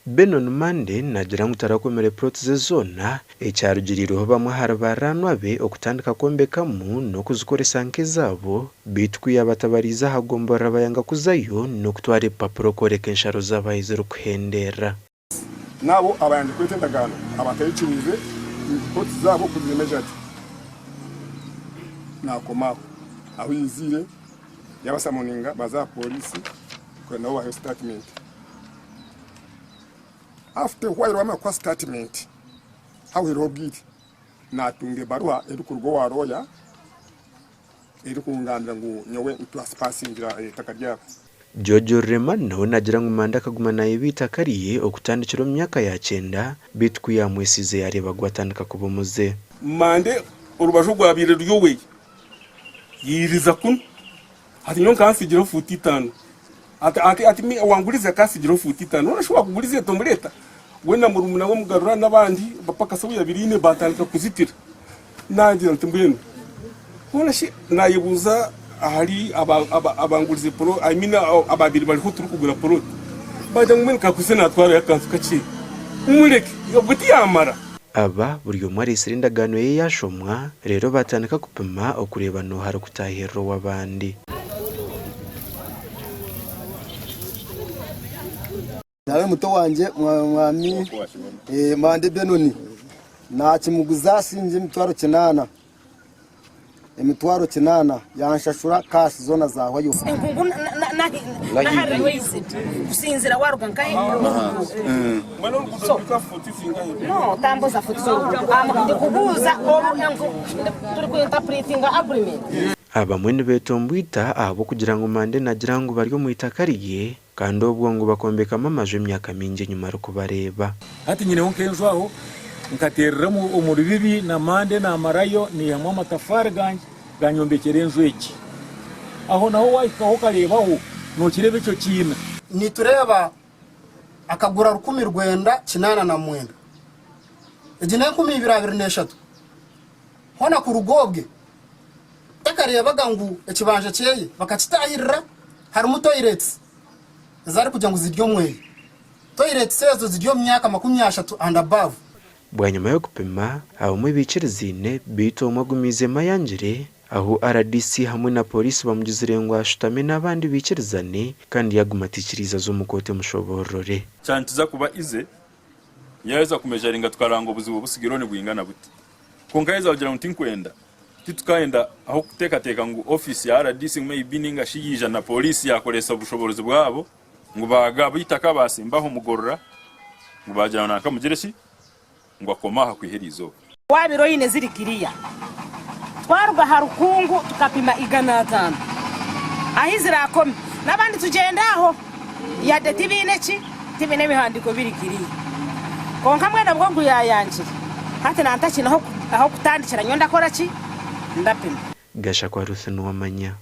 Benon Mande nagira ngo tarakomere proteze zona ecyarugiriro bamwe harabaranwa be okutandika kombekamu no kuzikoresa nke zabo bitwiye abatabariza hagombora bayanga kuzayo no kutware papuro koreka nsharo zabayize rukuhendera nabo abayandi kwetendagana abatayicirize poti zabo kuzimeje ati nakoma aho yizire yabasamoninga baza polisi kwenda bahe statement. After while wama kwa statement how irobwire natunge barua erukurgo waroya erukungambira ngo nyowe ntwaspasingira takarya Jojo Reman nawe nagira ngo manda kaguma naye bitakariye okutandikira mu myaka ya 9 bitku ya mwesize yareba gwatandika kubomuze mande urubasho gwabire ryowe yiriza kun ati nyo kansigira futi 5 ati mi wanguriza kansigira futi 5 urashobora kuguriza tomureta wenda murumuna wo mugarura nabandi bapaka sabuya birine batandika kuzitira nagira ntimbwene honashi nayibuza ahari abangurize pro I mean ababiri bari huturu kugura pro bajya ngumeka kusena twara yakanzu kaci umureke yobuti yamara aba buri umwe isirindagano ye yashomwa rero batandika kupima okureba no hari kutahero wabandi nawe muto wanje mwami Mande Benoni nakimuguza sinje imitwaro 9 emitwaro 9 yanshashura kasi zona zaho yo kusinzira waruga nkaye no tamboza futi ndikubuza omuntu turi kuinterpreting agreement aba mwene betombwita abo kugira ngo Mande nagira ngo bari mu itakariye kandi obwo ngo bakombeka mamaje imyaka mingi nyuma ruko bareba ati nyine onkenjwaho nkatereramo umuribibi na Mande na marayo ni hamwe amatafari ganyombekere nzweki aho naho wayikaho karebaho no kirebe cyo kina ni tureba akagura 10 rwenda 8 na mwenda ejine 12 hona ku rugobwe takareba gangu ekibanje cyeye bakakitahirira hari mu toilets zari kujya ngo ziryo mwe toilet sezo ziryo myaka 30 and above bwanyuma yo kupima abo mu bikirizine bito magumize mayangire aho RDC hamwe na polisi bamugizirengwa ashutame nabandi bikirizane kandi yagumatikiriza zo mukote mushoborore cyantiza kuba ize yaweza kumejaringa twarango buzibu busigirone bwingana buti konkaiza wagira muti nkwenda titukaenda aho kutekateka ngo office ya RDC maybe ninga shiyija na polisi yakoresa bushoborozi bwabo ngo baga bitaka basimbaho mugorora ngo bajana nakamugereshi ngo akomaha kwiherizo wabiro yine zirikiriya twaruga harukungu tukapima 500 ahizira akome nabandi tugendaho ya detibineki tibine bihandiko birikiriya konka mwenda bwo yayanjira hati nantaki naho kutandikira nyonda kora ki ndapima gasha kwa Ruthenu wamanya